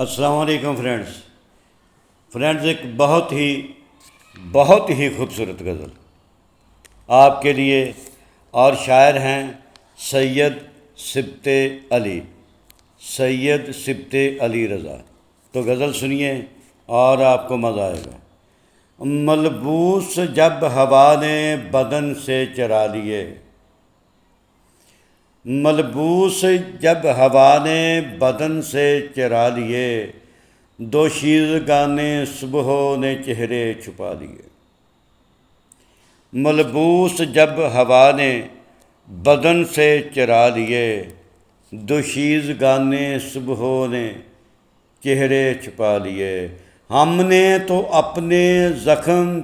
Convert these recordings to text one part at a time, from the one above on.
السلام علیکم فرینڈز ایک بہت ہی خوبصورت غزل آپ کے لیے، اور شاعر ہیں سید سبط علی رضا۔ تو غزل سنیے اور آپ کو مزہ آئے گا۔ ملبوس جب ہوا نے بدن سے چرا لیے، ملبوس جب ہوا نے بدن سے چرا لیے، دوشیزگانے صبحوں نے چہرے چھپا لیے۔ ملبوس جب ہوا نے بدن سے چرا لیے، دوشیزگانے صبحوں نے چہرے چھپا لیے۔ ہم نے تو اپنے جسم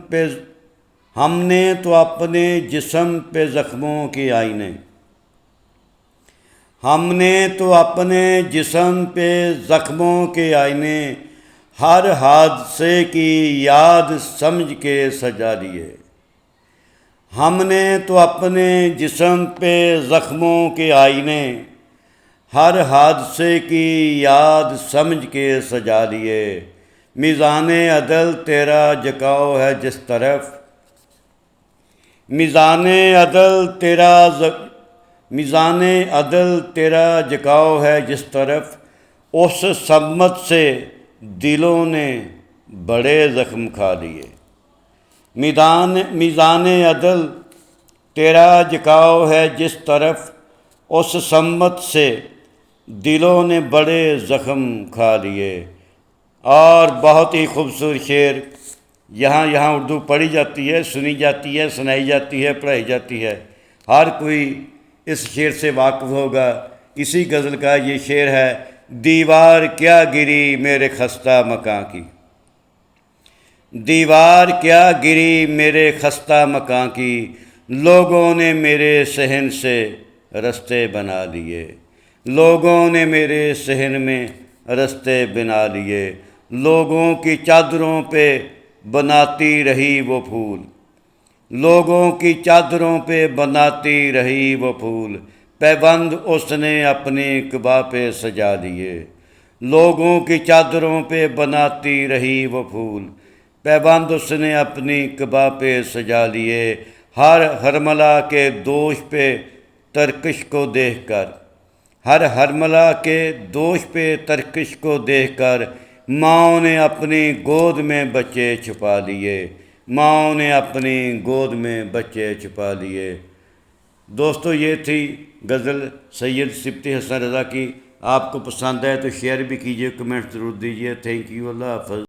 پہ زخموں کے آئینے، ہم نے تو اپنے جسم پہ زخموں کے آئینے، ہر حادثے کی یاد سمجھ کے سجا لیے۔ ہم نے تو اپنے جسم پہ زخموں کے آئینے، ہر حادثے کی یاد سمجھ کے سجا لیے۔ میزان عدل تیرا جھکاؤ ہے جس طرف، میزان عدل تیرا جھکاؤ ہے جس طرف، اس سمت سے دلوں نے بڑے زخم کھا لیے۔ میزان عدل تیرا جھکاؤ ہے جس طرف، اس سمت سے دلوں نے بڑے زخم کھا لیے۔ اور بہت ہی خوبصورت شعر، یہاں اردو پڑھی جاتی ہے، سنی جاتی ہے، سنائی جاتی ہے، پڑھائی جاتی ہے، ہر کوئی اس شعر سے واقف ہوگا۔ اسی غزل کا یہ شعر ہے: دیوار کیا گری میرے خستہ مکاں کی، دیوار کیا گری میرے خستہ مکاں کی، لوگوں نے میرے صحن سے رستے بنا لیے، لوگوں نے میرے صحن میں رستے بنا لیے۔ لوگوں کی چادروں پہ بناتی رہی وہ پھول، لوگوں کی چادروں پہ بناتی رہی وہ پھول، پیبند اس نے اپنی قبا پہ سجا لیے، لوگوں کی چادروں پہ بناتی رہی وہ پھول، پیبند اس نے اپنی قبا پہ سجا لیے۔ ہر حرملہ کے دوش پہ ترکش کو دیکھ کر، ہر حرملہ کے دوش پہ ترکش کو دیکھ کر، ماؤں نے اپنی گود میں بچے چھپا لیے، ماؤں نے اپنی گود میں بچے چھپا لیے۔ دوستو، یہ تھی غزل سید سبط حسن رضا کی۔ آپ کو پسند ہے تو شیئر بھی کیجیے، کمنٹ ضرور دیجیے۔ تھینک یو، اللہ حافظ۔